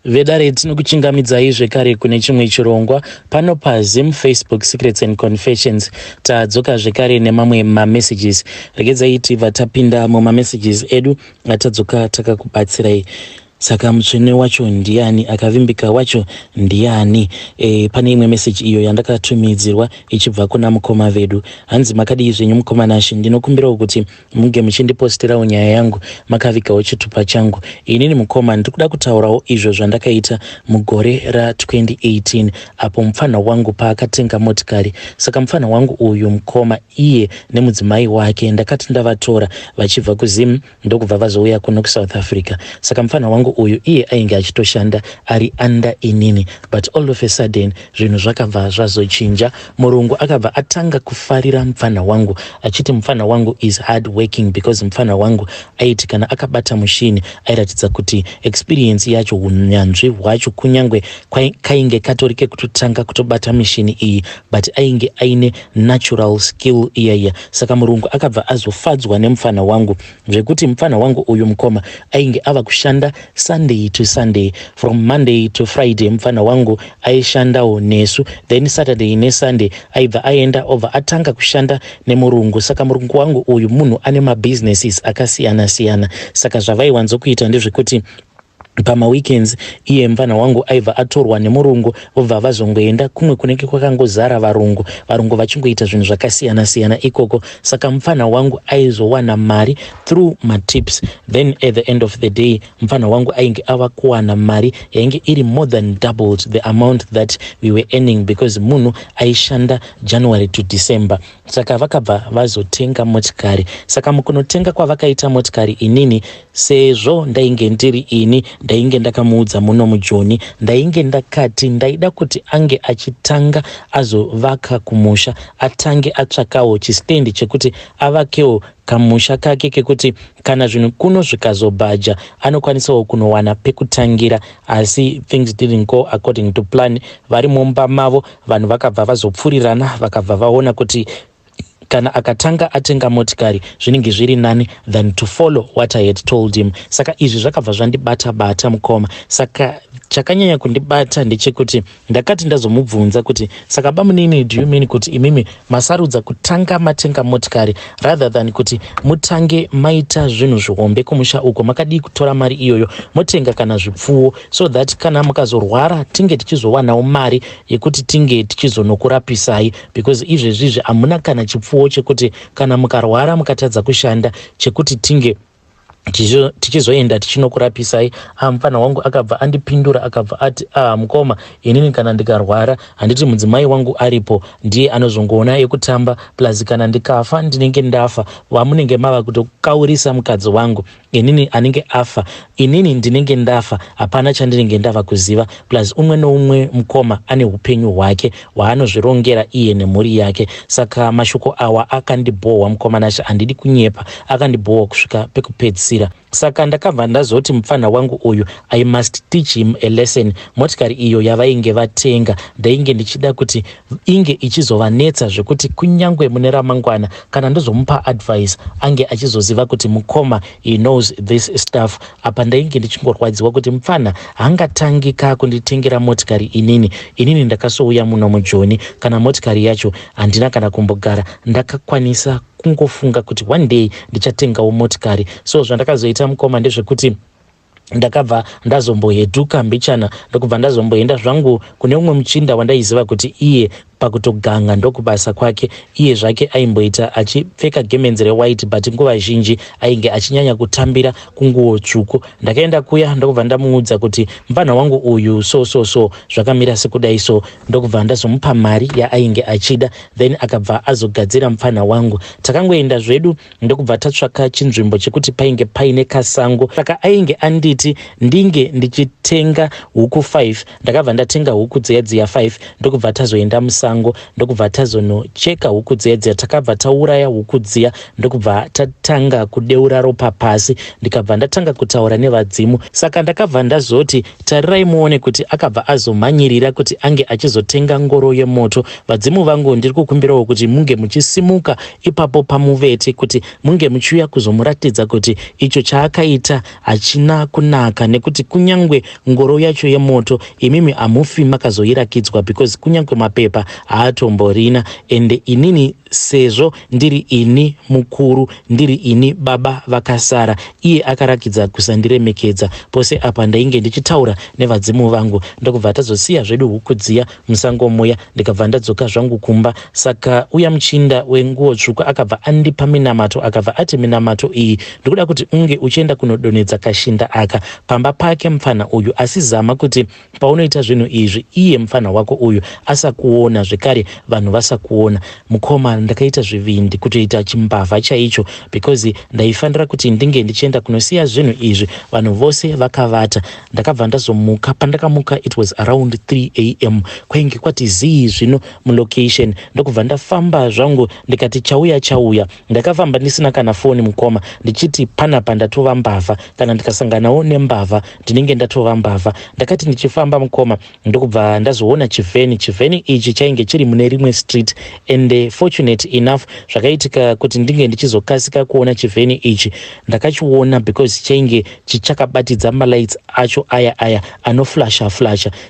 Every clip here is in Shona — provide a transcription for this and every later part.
Vedare tinokuchingamidzai zvekare kune chimwe chirongwa pano paZim Facebook Secrets and Confessions. Tadzoka zvekare nemamwe mamessages. Regedzai tibva tapinda mumamessages edu atadzoka takakubatsirai. Saka mutsvene wacho ndiani, akavimbika wacho ndiani. Pane imwe message iyo yandakatumidzirwa ichibva kuna mukoma vedu. Hanzi makadii zvenyu mukoma Nashi, ndinokumbira kuti munge muchindiposterawo nyaya yangu makavikawo chitupa changu. Inini mukoma ndikuda kutaurawo izvo zvandakaita mugore ra2018 apo mupfanha wangu paakatenga motikari. Saka mupfanha wangu uyu mukoma, iye nemudzimai wake ndakati ndavatora vachibva kuZim ndokubva vazouya kuno kuSouth Africa. Saka mupfanha wangu uyu iye ainge achitoshanda ari under inini, but all of a sudden zvinhu zvakabva zvazochinja. Murungu akabva atanga kufarira mupfanha wangu achiti mupfanha wangu is hard working, because mupfanha wangu aiti kana akabata mushini airatidza kuti experience yacho, unyanzvi hwacho kunyangwe kainge katorike kutotanga kutobata mishini iyi, but ainge aine natural skill iyaya. Saka murungu akabva azofadzwa nemupfanha wangu zvekuti mupfanha wangu uyu mukoma ainge ava kushanda Sunday to Sunday, from Monday to Friday. Mupfanha wangu aishandawo nesu, then Saturday neSunday aibva aenda over atanga kushanda nemurungu. Saka murungu wangu uyu munhu ane mabusinesses akasiyana siyana. Saka zvavaiwanzokuita ndezvekuti pama weekends iye mupfanha wangu aibva atorwa nemurungu vobva vazongoenda kumwe kunenge kwakangozara varungu vachingoita zvinhu zvakasiyana siyana ikoko. Saka mupfanha wangu aizowana mari through matips, then at the end of the day mupfanha wangu ainge ava kuwana mari yainge iri more than doubled the amount that we were earning, because munhu aishanda January to December. Saka vakabva vazotenga motikari. Saka mukunotenga kwavakaita motikari, inini sezvo ndainge ndiri ini ndainge ndakamuudza muno mujoni, ndainge ndakati ndaida kuti ange achitanga azovaka kumusha, atange atsvakawo chistendi chekuti avakewo kamusha kake kekuti kana zvinhu kuno zvikazobhaja anokwanisawo kunowana pekutangira. Asi things didn't go according to plan. Vari mumba mavo vanhu vakabva vazopfurirana, vakabva vaona kuti kana akatanga atenga motikari zvinenge zviri nani than to follow what I had told him. Saka izvi zvakabva zvandibata mukoma. Saka chakanyanya kundibata ndechekuti ndakati ndazomubvunza kuti saka bamunini, do you mean kuti imimi masarudza kutanga matenga motikari rather than kuti mutange maita zvinhu zvihombe kumusha uko, makadii kutora mari iyoyo motenga kana zvipfuwo, so that kana mukazorwara tinge tichizowanawo mari yekuti tinge tichizonokurapisai, because izvezvizvi hamuna kana chipfuwo chekuti kana mukarwara mukatadza kushanda chekuti tinge tichizoenda tichinokurapisa. Mupfanha wangu akabva andipindura akabva ati mukoma, inini kana ndikarwara handiti mudzimai wangu aripo ndiye anozongoona ekutamba, plus kana ndikafa ndinenge ndafa, wamunenge mava kutokaurisa mukadzi wangu, inini anenge afa, inini ndinenge ndafa, hapana chandinenge ndava kuziva. Plus umwe noumwe mukoma ane upenyu hwake hwaanozvirongera iye nemhuri yake. Saka mashoko awa akandibhohwa mukoma Nashi, handidi kunyepa, akandibhohwa kusvika pekupedzisira. Saka ndakabva ndazoti mupfanha wangu uyu I must teach him a lesson. Motikari iyo yavainge vatenga ndainge ndichida kuti inge ichizovanetsa zvekuti kunyangwe mune ramangwana kana ndozomupa advice ange achizoziva kuti mukoma he knows this stuff. Apa ndainge ndichingorwadziwa kuti mupfanha haangatangi kunditengera motikari inini ndakasouya muno mujoni, kana motikari yacho handina kana kumbogara ndakakwanisa kungofunga kuti one day ndichatengawo motikari. So zvandakazoita mukoma ndezvekuti ndakabva ndazomboheduka mbichana, ndokubva ndazomboenda zvangu kune umwe muchinda wandaiziva kuti iye pakutoganga ndokubasa kwake. Iye zvake aimboita achipfeka gemenzi rewhite, but nguva zhinji ainge achinyanya kutambira kunguo tsvuku. Ndakaenda kuya ndokubva ndamuudza kuti mupfanha wangu uyu so zvakamira sekudai, so ndokubva ndazomupa mari yaainge achida, then akabva azogadzira mupfanha wangu. Takangoenda zvedu ndokubva tatsvaka chinzvimbo chekuti painge paine kasango. Saka ainge anditi ndinge ndichitenga huku 5, ndakabva ndatenga huku dziya 5 ndokubva tazoenda musango. musango ndokubva tazonocheka huku dziya takabva tauraya huku dziya ndokubva tatanga kudeura ropa pasi ndikabva ndatanga kutaura nevadzimu. Saka ndakabva ndazoti tarirai muone kuti akabva azomhanyirira kuti ange achizotenga ngoro yemoto. Vadzimu vangu ndiri kukumbirawo kuti munge muchisimuka ipapo pamuvete kuti munge muchiuya kuzomuratidza kuti icho chaakaita hachina kunaka, nekuti kunyangwe ngoro yacho yemoto imimi hamufi makazoirakidzwa because kunyangwe mapepa haatomborina. Ende inini sezvo ndiri ini mukuru, ndiri ini baba vakasara, iye akarakidza kusandiremekedza pose apa ndainge ndichitaura nevadzimu vangu. Ndokubva tazosiya zvedu huku dziya musango muya ndikabva ndadzoka zvangu kumba. Saka uya muchinda wenguo tsvuku akabva andipa minamato, akabva ati minamato iyi ndikuda kuti unge uchienda kunodonhedza kashinda aka pamba pake mupfanha uyu, asi zama kuti paunoita zvinhu izvi iye mupfanha wako uyu asakuona, zvekare vanhu vasakuona. Mukoma, ndakaita zvivindi kutoita chimbavha chaicho because ndaifanira kuti ndinge ndichienda kunosiya zvinhu izvi vanhu vose vakavata. Ndakabva ndazomuka, pandakamuka it was around 3 am, kwainge kwati zii zvino mulocation. Ndokubva ndafamba zvangu ndikati chauya. Ndakafamba ndisina kana foni mukoma, ndichiti panapa ndatova mbavha, kana ndikasanganawo nembavha ndinenge ndatova mbavha. Ndakati ndichifamba mukoma ndokubva ndazoona chivheni ichi chainge chiri mune rimwe street, and fortunate enough zvakaitika kuti ndinge ndichizokasika kuona chivheni ichi. Ndakachiona because chainge chichakabatidza malights acho aya anoflasha.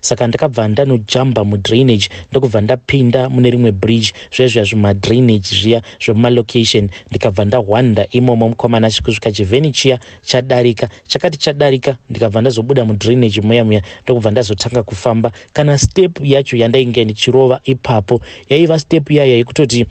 Saka ndakabva ndanojamba mudrainage ndokubva ndapinda mune rimwe bridge zvezvya zvimadrainage zviya zvemumalocation, ndikabva ndahwanda imomo mukomana kusvika chivheni chiya chadarika. Chakati chadarika ndikabva ndazobuda mudrainage muya ndokubva ndazotanga kufamba. Kana step yacho yandainge ndichirova ipapo yaiva step iya yekutoti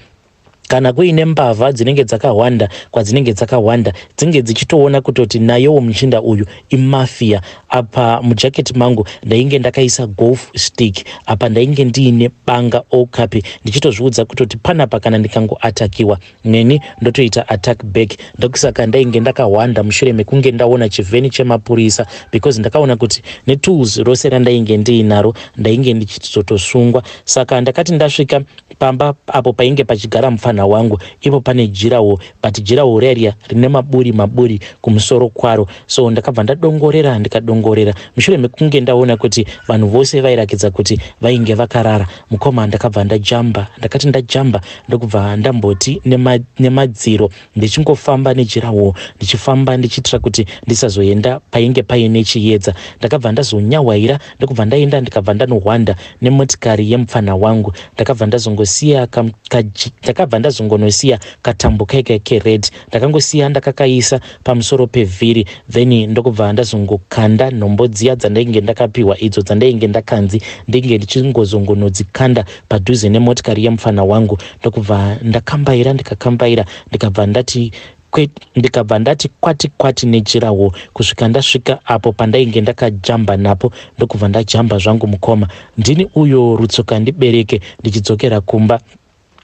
kana kuine mbavha dzinenge dzakahwanda kwadzinenge dzakahwanda dzinge dzichitoona kutoti nayewo muchinda uyu imafia. Apa mujaketi mangu ndainge ndakaisa golf stick, apa ndainge ndiine banga okapi ndichitozviudza kutoti panapa kana ndikangoatakiwa neni ndotoita attack back. Ndokusaka ndainge ndakahwanda mushure mekunge ndaona chivheni chemapurisa because ndakaona kuti netools rose randainge ndiinaro ndainge ndichitotosungwa. Saka ndakati ndasvika pamba apo painge pachigara mupfanha wangu, ipo pane jirawo, but jirawo reria rine maburi kumusoro kwaro. So ndakabva ndikadongorera mushure mekunge ndaona kuti vanhu vose vairakidza kuti vainge vakarara. Mukoma, ndakabva ndakati ndajamba ndokubva ndamboti nemadziro ndichingofamba nejirawo, ndichifamba ndichitira kuti ndisazoenda painge paine chiedza. Ndakabva ndazonyawaira ndokubva ndaenda ndikabva ndanohwanda nemotikari yemupfanha wangu. Ndakabva ndazongonosiya katambo kaike kered ndakangosiya ndakakaisa pamusoro pevhiri, then ndokubva ndazongokanda nhombo dziya dzandainge ndakapihwa idzo dzandainge ndakanzi ndinge ndichingozongonodzikanda padhuze nemotikari yemupfanha wangu. Ndokubva ndakambaira ndikabva ndati kwati nejirawo kusvika ndasvika apo pandainge ndakajamba napo. Ndokubva ndajamba zvangu mukoma, ndini uyo rutsoka ndibereke ndichidzokera kumba.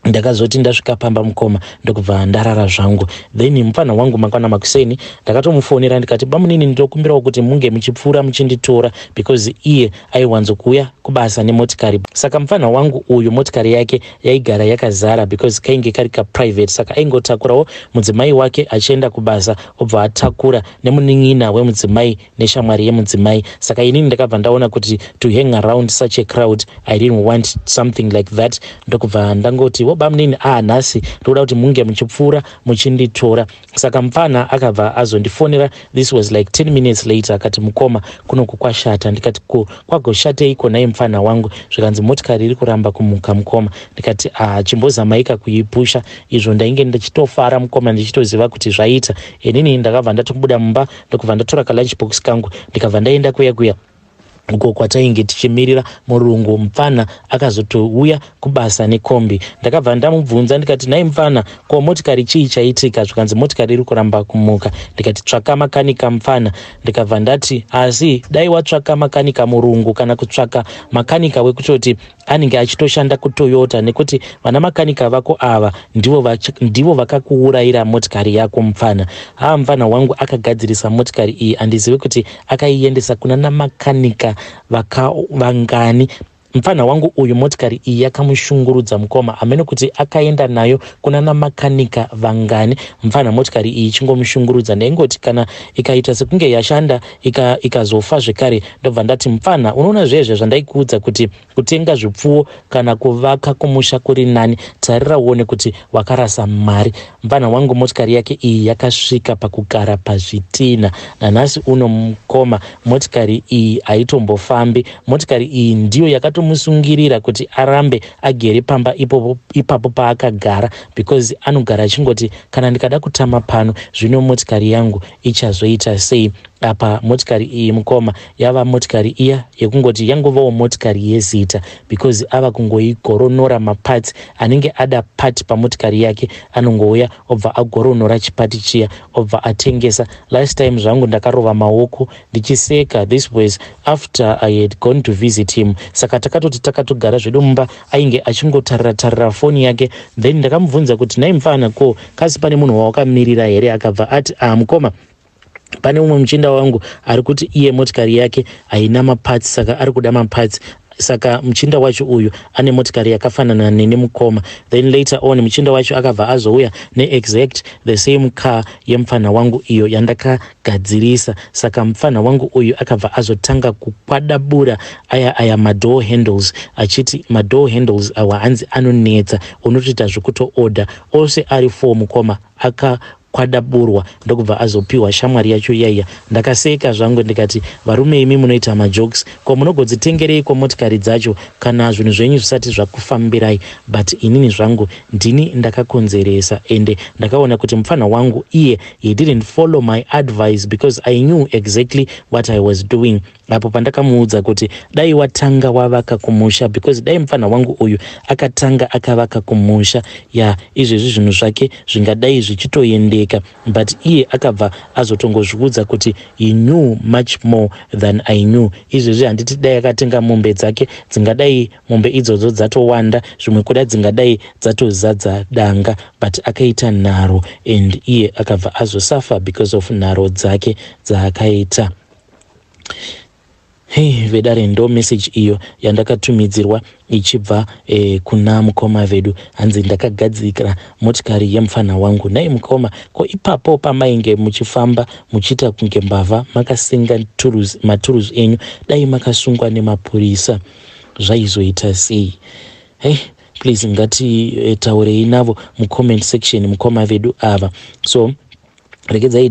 Ndakazoti ndasvika pamba mukoma ndokubva ndarara zvangu. Then mupfanha wangu mangwana makuseni ndakatomufonera ndikati bamunini ndinokumbirawo kuti munge muchipfuura muchinditora because iye aiwanzokuuya kubasa nemotikari. Saka mupfanha wangu uyu motikari yake yaigara yakazara because kainge kari kaprivate. Saka aingotakurawo mudzimai wake achienda kubasa, obva atakura nemunin'ina wemudzimai neshamwari yemudzimai. Saka inini ndakabva ndaona kuti to hang around such a crowd I didn't want something like that. Ndokubva ndangoti bamunini nhasi ndoda kuti munge muchipfuura muchinditora. Saka mupfanha akabva azondifonera, this was like 10 minutes later, akati mukoma kunoku kwashata. Ndikati kwagoshatei konai mupfanha wangu? Zvikanzi motikari iri kuramba kumuka mukoma. Ndikati chimbozamaika kuipusha, izvo ndainge ndichitofara mukoma ndichitoziva kuti zvaita. Inini ndakabva ndatobuda mumba ndokubva ndatora kalunch box kangu ndikabva ndaenda kuya uko kwatainge tichimirira murungu. Mupfanha akazotouya kubasa nekombi. Ndakabva ndamubvunza ndikati nhai mupfanha, ko motikari chii chaitika? Zvikanzi motikari iri kuramba kumuka. Ndikati tsvaka makanika mupfanha. Ndikabva ndati asi dai watsvaka makanika murungu kana kutsvaka makanika wekutoti anenge achitoshanda kuToyota, nekuti vana makanika vako ava ndivo vakakuurayira motikari yako mupfanha. Mupfanha wangu akagadzirisa motikari iyi, handizivi kuti akaiendesa kuna makanika vangani. Mupfanha wangu uyu motikari iyi yakamushungurudza mukoma, amene kuti akaenda nayo kuna namakanika vangani. Mupfanha motikari iyi ichingomishungurudza ndaingoti kana ikaita sekunge yashanda ikazofa zvekare ndobva ndati Mupfanha, unoona zvezve zvandaikuudza kuti kutenga zvipfuwo kana kuvaka kumusha kuri nani, tarira uone kuti wakarasa mari. Mupfanha wangu motikari yake iyi yakasvika pakugara pazvitina. Nanhasi uno mukoma motikari iyi haitombofambi. Motikari iyi ndiyo yakatomusungirira kuti arambe agere pamba ipapo paakagara, because anogara achingoti kana ndikada kutama pano zvino motikari yangu ichazoita sei. Apa motikari iyi mukoma yava motikari iya yekungoti yangovawo motikari yezita, because ava kungoigoronora mapatsi anenge ada pati pamotikari yake, anongouya obva agoronora chipati chiya obva atengesa. Last time zvangu ndakarova maoko ndichiseka. This was after I had gone to visit him. Saka takatogara zvedu mumba, ainge achingotarira foni yake. Then ndakamubvunza kuti nai Mupfanha, ko kasi pane munhu wawakamirira here? Akabva ati mukoma, pane umwe muchinda wangu ari kuti iye motikari yake haina mapatsi, saka ari kuda mapatsi. Saka muchinda wacho uyu ane motikari yakafanana nene mukoma. Then later on muchinda wacho akabva azouya ne-exact the same car yemupfanha wangu iyo yandakagadzirisa. Saka mupfanha wangu uyu akabva azotanga kukwadabura aya madoor handles, achiti madoor handles awa hanzi anonetsa, unotoita zvekutoorder ose ari 4 mukoma akakwadabura ndokubva azopiwa shamwari yacho yaiya. Ndakaseka zvangu ndikati, varume imi munoita majokes, ko munogodzitengereiko motikari dzacho kana zvinhu zvenyu zvisati zvakufambirai? But inini zvangu ndini ndakakonzeresa, ende ndakaona kuti mupfanha wangu iye he didn't follow my advice because I knew exactly what I was doing. Apo pandakamuudza kuti dai watanga wavaka kumusha, because dai mupfanha wangu uyu akatanga akavaka kumusha ya izvezvi zvinhu zvake zvingadai zvichitoendeka, but iye akabva azotongozviudza kuti he knew much more than I knew. Izvezvi handiti dai akatenga mombe dzake dzingadai mombe idzodzo dzatowanda, zvimwe kuda dzingadai dzatozadza danga, but akaita nharo and iye akabva azosafa because of nharo dzake dzaakaita. Hey, vedare ndo message iyo yandakatumidzirwa ichibva kuna mukoma vedu. Hanzi ndakagadzikira motikari yemupfanha wangu. Nai mukoma, ko ipapo pamainge muchifamba muchita kunge mbavha makasenga maturuzi enyu, dai makasungwa nemapurisa, zvaizoita sei? Hey, please ngatitaurei navo mucomment section mukoma vedu ava. So regedzai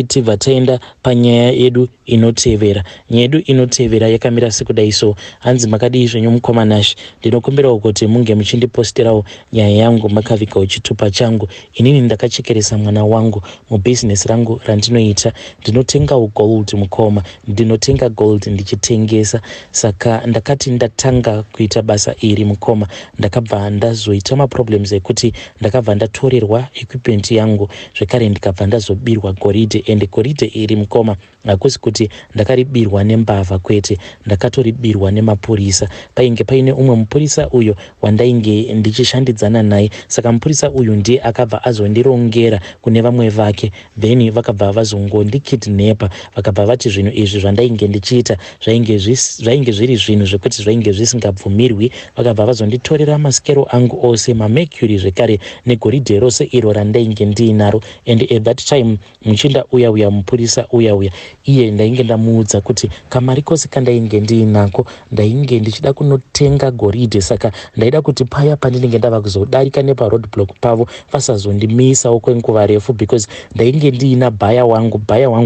tibva taenda panyaya yedu inotevera. Nyaya yedu inotevera yakamira sekudai. So hanzi makadii zvenyu mukoma Nash, ndinokumbirawo kuti munge muchindipostirawo nyaya yangu makavikawo chitupa changu. Inini ndakachekeresa mwana wangu mubusiness rangu randinoita. Ndinotengawo gold mukoma, ndinotenga gold ndichitengesa. Saka ndakati ndatanga kuita basa iri mukoma, ndakabva ndazoita maproblems ekuti ndakabva ndatorerwa equipment yangu, zvekare ndikabva ndazobirwa goridhe. Ende goridhe iri mukoma hakusi kuti ndakaribirwa nembavha kwete, ndakatoribirwa nemapurisa. Painge paine umwe mupurisa uyo wandainge ndichishandidzana naye, saka mupurisa uyu ndiye akabva azondirongera kune vamwe vake. Then vakabva vazongondikidnepa, vakabva vati zvinhu izvi zvandainge ndichiita zvainge zviri zvinhu zvekuti zvainge zvisingabvumirwi. Vakabva vazonditorera maskero angu ose, mamercury zvekare negoridhe rose iro randainge ndiinaro. And at that time muchinda uya mupurisa uya iye ndainge ndamuudza kuti kamari kose kandainge ndiinako ndainge ndichida kunotenga goridhe, saka ndaida kuti paya pandinenge ndava kuzodarika neparoad block pavo vasazondimisawo kwenguva refu, because ndainge ndiina bhaya wangu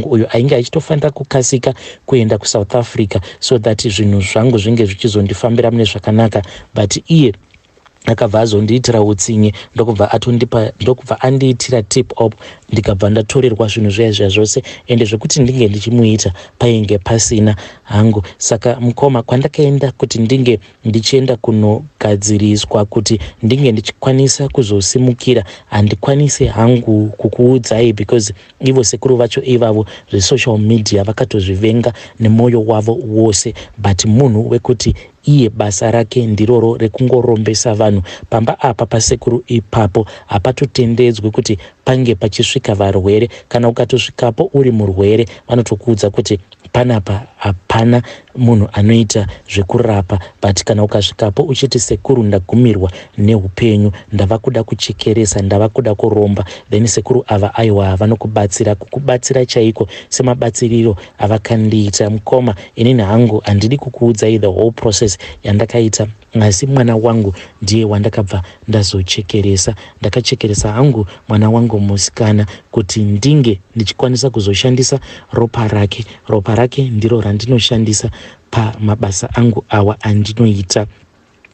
uyo ainge achitofanira kukasika kuenda kuSouth Africa so that zvinhu zvangu zvinge zvichizondifambira mune zvakanaka. But iye akabva azondiitira utsinye, ndokubva andiitira tip up, ndikabva ndatorerwa zvinhu zviya zvose, ende zvekuti ndinge ndichimuita painge pasina hangu. Saka mukoma, kwandakaenda kuti ndinge ndichienda kunogadziriswa kuti ndinge ndichikwanisa kuzosimukira, handikwanise hangu kukuudzai, because ivo sekuru vacho ivavo zvesocial media vakatozvivenga nemoyo wavo wose. But munhu wekuti iye basa rake ndiroro rekungorombesa vanhu pamba apa pasekuru ipapo hapatotendedzwe kuti pange pachisvika varwere. Kana ukatosvikapo uri murwere vanotokuudza kuti panapa hapana munhu anoita zvekurapa, but kana ukasvikapo uchiti sekuru ndagumirwa neupenyu, ndava kuda kuchekeresa, ndava kuda kuromba, then sekuru ava aiwa vanokubatsira, kukubatsira chaiko semabatsiriro avakandiita. Mukoma, inini hangu handidi kukuudzai the whole process yandakaita, asi mwana wangu ndiye wandakabva ndazochekeresa. Ndakachekeresa hangu mwana wangu musikana kuti ndinge ndichikwanisa kuzoshandisa ropa rake. Ropa rake ndiro randinoshandisa pamabasa angu awa andinoita.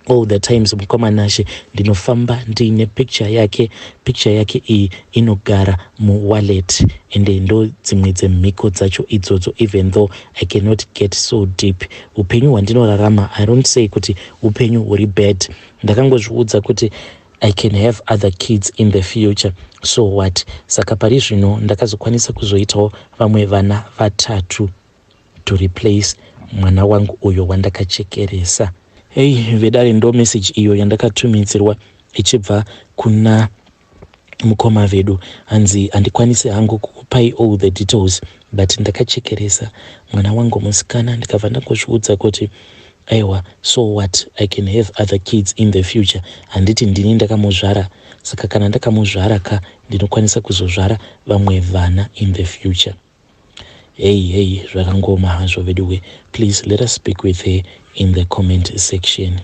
All the times mukomanashe ndinofamba ndiine picture yake iyi inogara muwallet, ende ndo dzimwe dzemhiko dzacho idzodzo, even though I cannot get so deep. Upenyu hwandinorarama, I don't say kuti upenyu huri bad. Ndakangozviudza kuti I can have other kids in the future, so what? Saka pari zvino ndakazokwanisa kuzoitawo vamwe vana vatatu to replace mwana wangu uyo wandakachekeresa. Hey, vedare ndo message iyo yandakatumidzirwa ichibva kuna mukoma vedu. Hanzi handikwanise hangu kukupai all the details, but ndakachekeresa mwana wangu musikana, ndikabva ndangozviudza kuti aiwa, so what, I can have other kids in the future. Handiti ndini ndakamuzvara, saka kana ndakamuzvara ka ndinokwanisa kuzozvara vamwe vana in the future. Hey, zvakangoma hazvo veduwe. Please let us speak with her in the comment section.